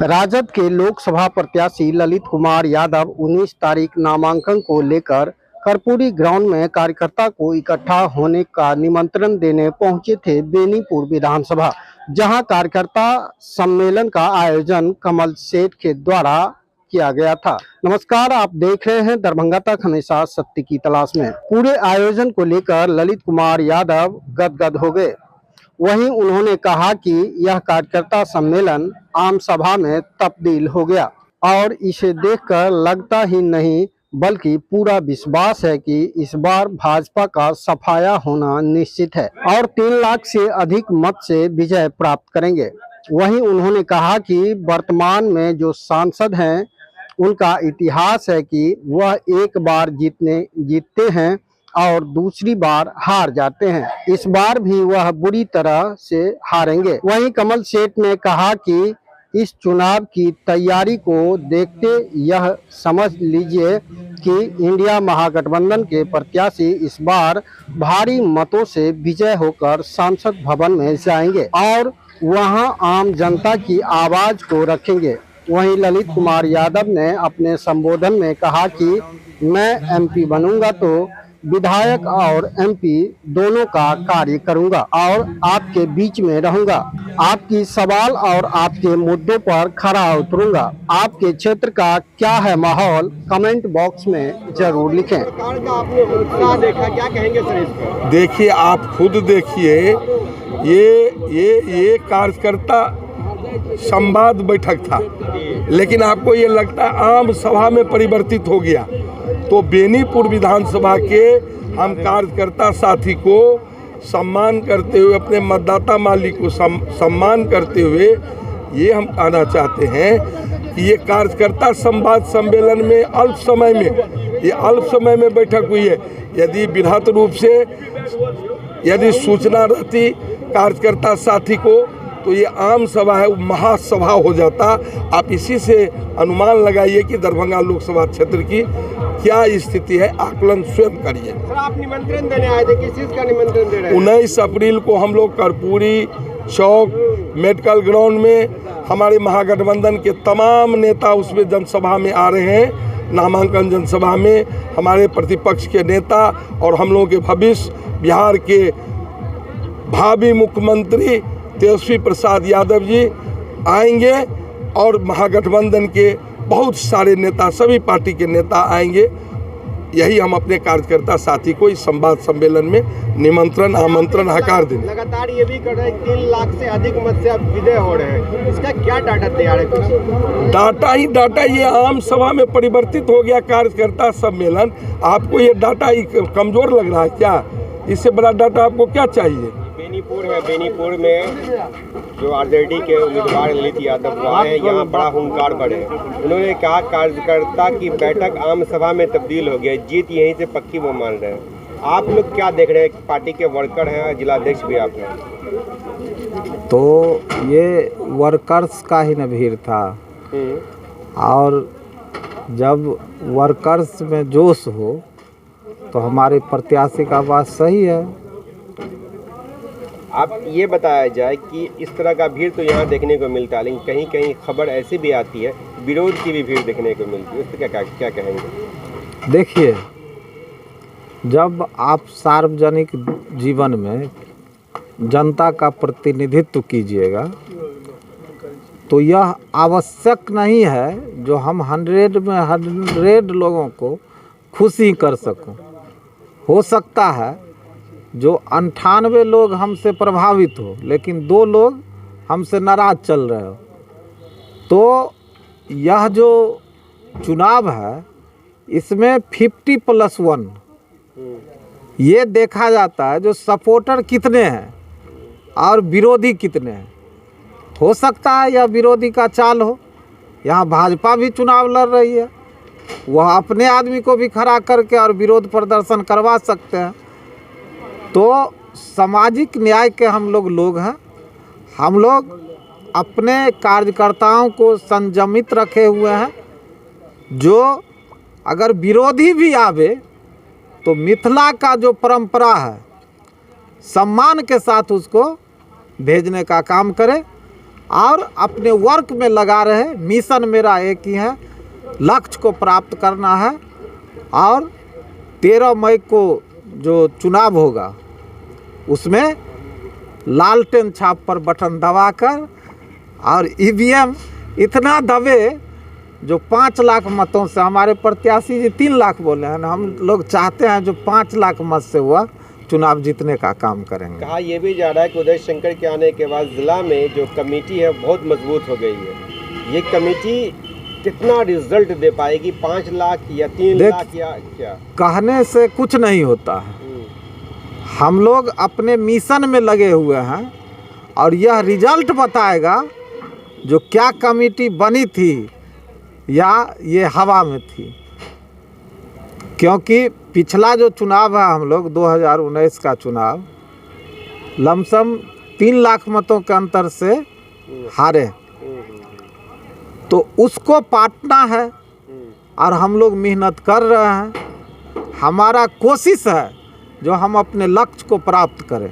राजद के लोकसभा प्रत्याशी ललित कुमार यादव 19 तारीख नामांकन को लेकर कर्पूरी ग्राउंड में कार्यकर्ता को इकट्ठा होने का निमंत्रण देने पहुंचे थे बेनीपुर विधानसभा, जहां कार्यकर्ता सम्मेलन का आयोजन कमल सेठ के द्वारा किया गया था। नमस्कार, आप देख रहे हैं दरभंगा तक, हमेशा सत्य की तलाश में। पूरे आयोजन को लेकर ललित कुमार यादव गदगद हो गए। वहीं उन्होंने कहा कि यह कार्यकर्ता सम्मेलन आम सभा में तब्दील हो गया और इसे देखकर लगता ही नहीं बल्कि पूरा विश्वास है कि इस बार भाजपा का सफाया होना निश्चित है और 3 लाख से अधिक मत से विजय प्राप्त करेंगे। वहीं उन्होंने कहा कि वर्तमान में जो सांसद हैं उनका इतिहास है कि वह एक बार जीतते हैं और दूसरी बार हार जाते हैं। इस बार भी वह बुरी तरह से हारेंगे। वहीं कमल सेठ ने कहा कि इस चुनाव की तैयारी को देखते यह समझ लीजिए कि इंडिया महागठबंधन के प्रत्याशी इस बार भारी मतों से विजय होकर संसद भवन में जाएंगे और वहां आम जनता की आवाज को रखेंगे। वहीं ललित कुमार यादव ने अपने संबोधन में कहा कि मैं एमपी बनूंगा तो विधायक और एमपी दोनों का कार्य करूंगा और आपके बीच में रहूंगा। आपकी सवाल और आपके मुद्दों पर खरा उतरूंगा। आपके क्षेत्र का क्या है माहौल, कमेंट बॉक्स में जरूर लिखें। आपने उत्साह देखा, क्या कहेंगे सर इस पर? देखिए, आप खुद देखिए, ये कार्यकर्ता संवाद बैठक था, लेकिन आपको ये लगता है आम सभा में परिवर्तित हो गया। तो बेनीपुर विधानसभा के हम कार्यकर्ता साथी को सम्मान करते हुए, अपने मतदाता मालिक को सम्मान करते हुए ये हम कहना चाहते हैं कि ये कार्यकर्ता संवाद सम्मेलन में अल्प समय में बैठक हुई है। यदि बृहत रूप से यदि सूचना रहती कार्यकर्ता साथी को तो ये आम सभा है, महासभा हो जाता। आप इसी से अनुमान लगाइए कि दरभंगा लोकसभा क्षेत्र की क्या स्थिति है, आकलन स्वयं करिए। सर, आप निमंत्रण देने आए थे, किस चीज़ का निमंत्रण दे रहे हैं? 19 अप्रैल को हम लोग कर्पूरी चौक मेडिकल ग्राउंड में हमारे महागठबंधन के तमाम नेता उसमें जनसभा में आ रहे हैं। नामांकन जनसभा में हमारे प्रतिपक्ष के नेता और हम लोगों के भविष्य बिहार के भावी मुख्यमंत्री तेजस्वी प्रसाद यादव जी आएंगे और महागठबंधन के बहुत सारे नेता, सभी पार्टी के नेता आएंगे। यही हम अपने कार्यकर्ता साथी को इस संवाद सम्मेलन में निमंत्रण आमंत्रण हकार देंगे। लगातार ये भी कर रहे हैं 3 लाख से अधिक मत से आप विजय हो रहे हैं, इसका क्या डाटा तैयार है? कुछ डाटा ये आम सभा में परिवर्तित हो गया कार्यकर्ता सम्मेलन। आपको ये डाटा कमजोर लग रहा है क्या? इससे बड़ा डाटा आपको क्या चाहिए? बेनीपुर है, बेनीपुर में जो आरजेडी के उम्मीदवार ललित यादव आए हैं, यहाँ बड़ा हुंकार बढ़े। उन्होंने कहा कार्यकर्ता की बैठक आम सभा में तब्दील हो गई, जीत यहीं से पक्की वो मान रहे हैं। आप लोग क्या देख रहे हैं? पार्टी के वर्कर हैं, जिलाध्यक्ष भी आप हैं, तो ये वर्कर्स का ही न भीड़ था। और जब वर्कर्स में जोश हो तो हमारे प्रत्याशी का बात सही है। आप ये बताया जाए कि इस तरह का भीड़ तो यहाँ देखने को मिलता है, लेकिन कहीं कहीं खबर ऐसी भी आती है विरोध की भी भीड़ देखने को मिलती है, उस पर क्या कहेंगे? देखिए, जब आप सार्वजनिक जीवन में जनता का प्रतिनिधित्व कीजिएगा तो यह आवश्यक नहीं है जो हम 100 लोगों को खुशी कर सकूं। हो सकता है जो 98 लोग हमसे प्रभावित हो, लेकिन 2 लोग हमसे नाराज चल रहे हो। तो यह जो चुनाव है इसमें 50+1 ये देखा जाता है जो सपोर्टर कितने हैं और विरोधी कितने हैं। हो सकता है यह विरोधी का चाल हो। यहाँ भाजपा भी चुनाव लड़ रही है, वह अपने आदमी को भी खड़ा करके और विरोध प्रदर्शन करवा सकते हैं। तो सामाजिक न्याय के हम लोग हैं। हम लोग अपने कार्यकर्ताओं को संयमित रखे हुए हैं। जो अगर विरोधी भी आवे तो मिथिला का जो परंपरा है सम्मान के साथ उसको भेजने का काम करें और अपने वर्क में लगा रहे। मिशन मेरा एक ही है, लक्ष्य को प्राप्त करना है। और 13 मई को जो चुनाव होगा उसमें लालटेन छाप पर बटन दबाकर और ईवीएम इतना दबे जो 5 लाख मतों से, हमारे प्रत्याशी जी 3 लाख बोले हैं ना, हम लोग चाहते हैं जो 5 लाख मत से हुआ चुनाव जीतने का काम करेंगे। कहा यह भी जा रहा है कि उदय शंकर के आने के बाद जिला में जो कमेटी है बहुत मजबूत हो गई है। ये कमेटी कितना रिजल्ट दे पाएगी, 5 लाख या 3 लाख या क्या? कहने से कुछ नहीं होता है। हम लोग अपने मिशन में लगे हुए हैं और यह रिजल्ट बताएगा जो क्या कमेटी बनी थी या ये हवा में थी। क्योंकि पिछला जो चुनाव है हम लोग 2019 का चुनाव लमसम 3 लाख मतों के अंतर से हारे, तो उसको पाटना है और हम लोग मेहनत कर रहे हैं। हमारा कोशिश है जो हम अपने लक्ष्य को प्राप्त करें।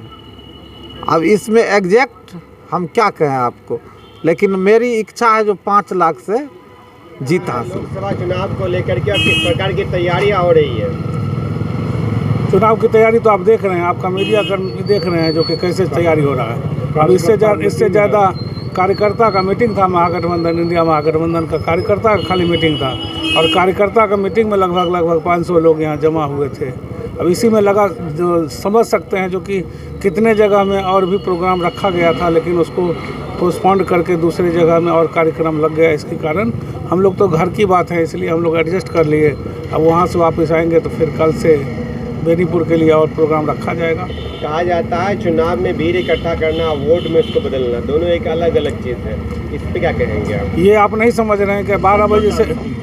अब इसमें एग्जैक्ट हम क्या कहें आपको, लेकिन मेरी इच्छा है जो 5 लाख से जीत हासिल। लोकसभा चुनाव को लेकर के अब किस प्रकार की तैयारियां हो रही है? चुनाव की तैयारी तो आप देख रहे हैं, आपका मीडिया कर्मी देख रहे हैं जो कि कैसे तैयारी हो रहा है। अब इससे ज़्यादा कार्यकर्ता का मीटिंग था, महागठबंधन इंडिया महागठबंधन का कार्यकर्ता का खाली मीटिंग था और कार्यकर्ता का मीटिंग में लगभग 500 लोग यहाँ जमा हुए थे। अब इसी में लगा जो समझ सकते हैं जो कि कितने जगह में और भी प्रोग्राम रखा गया था लेकिन उसको पोस्टपोन्ड करके दूसरी जगह में और कार्यक्रम लग गया। इसके कारण हम लोग तो घर की बात है इसलिए हम लोग एडजस्ट कर लिए। अब वहाँ से वापस आएंगे तो फिर कल से बेनीपुर के लिए और प्रोग्राम रखा जाएगा। कहा जाता है चुनाव में भीड़ इकट्ठा करना, वोट में उसको बदलना, दोनों एक अलग अलग चीज़ है। इस पर क्या कहेंगे आप? ये आप नहीं समझ रहे हैं कि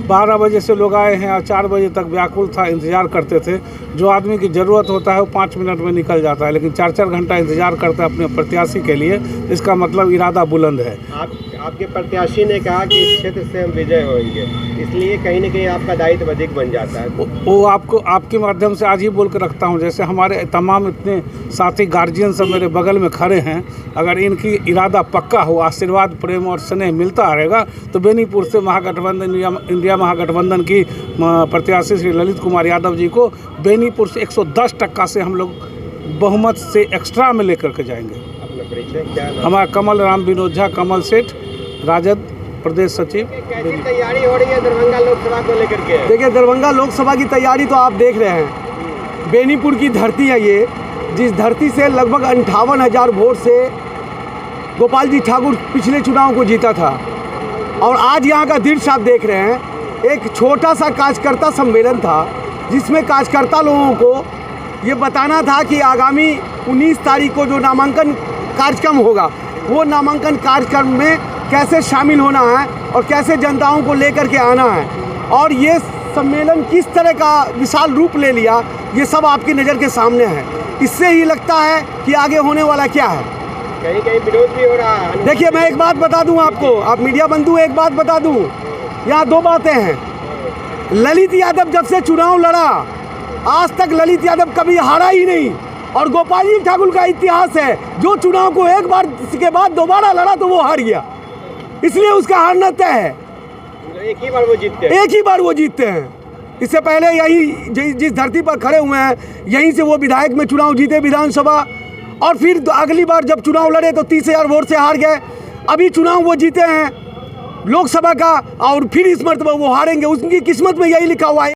12 बजे से लोग आए हैं और 4 बजे तक व्याकुल था, इंतज़ार करते थे। जो आदमी की ज़रूरत होता है वो 5 मिनट में निकल जाता है, लेकिन 4-4 घंटा इंतज़ार करता है अपने प्रत्याशी के लिए। इसका मतलब इरादा बुलंद है। आपके प्रत्याशी ने कहा कि इस क्षेत्र से हम विजय होंगे, इसलिए कहीं ना कहीं आपका दायित्व अधिक बन जाता है। वो आपको आपके माध्यम से आज ही बोल कर रखता हूँ, जैसे हमारे तमाम इतने साथी गार्जियन सब मेरे बगल में खड़े हैं, अगर इनकी इरादा पक्का हो, आशीर्वाद प्रेम और स्नेह मिलता रहेगा तो बेनीपुर से महागठबंधन इंडिया महागठबंधन की प्रत्याशी श्री ललित कुमार यादव जी को बेनीपुर से 110% से हम लोग बहुमत से एक्स्ट्रा में लेकर के जाएंगे। अपना परिचय क्या? हमारा कमल राम विनोद झा, कमल सेठ, राजद प्रदेश सचिव। कैसी तैयारी हो रही है दरभंगा लोकसभा को लेकर के? देखिए, दरभंगा लोकसभा की तैयारी तो आप देख रहे हैं। बेनीपुर की धरती है ये, जिस धरती से लगभग 58,000 वोट से गोपाल जी ठाकुर पिछले चुनाव को जीता था। और आज यहाँ का दृश्य आप देख रहे हैं, एक छोटा सा कार्यकर्ता सम्मेलन था जिसमें कार्यकर्ता लोगों को ये बताना था कि आगामी 19 तारीख को जो नामांकन कार्यक्रम होगा वो नामांकन कार्यक्रम में कैसे शामिल होना है और कैसे जनताओं को लेकर के आना है। और ये सम्मेलन किस तरह का विशाल रूप ले लिया, ये सब आपकी नज़र के सामने है। इससे ही लगता है कि आगे होने वाला क्या है। कहीं कहीं विरोध भी हो रहा है। देखिए, मैं एक बात बता दूं आपको, आप मीडिया बंधु, एक बात बता दूं, यहाँ 2 बातें हैं। ललित यादव जब से चुनाव लड़ा आज तक ललित यादव कभी हारा ही नहीं। और गोपाल जी ठाकुर का इतिहास है, जो चुनाव को एक बार के बाद दोबारा लड़ा तो वो हार गया, इसलिए उसका हारना तय है। एक ही बार वो जीतते हैं। एक ही बार वो जीतते हैं। इससे पहले यही जिस धरती पर खड़े हुए हैं यहीं से वो विधायक में चुनाव जीते विधानसभा, और फिर अगली बार जब चुनाव लड़े तो 30,000 वोट से हार गए। अभी चुनाव वो जीते हैं लोकसभा का और फिर इस मर्तबा वो हारेंगे। उनकी किस्मत में यही लिखा हुआ है।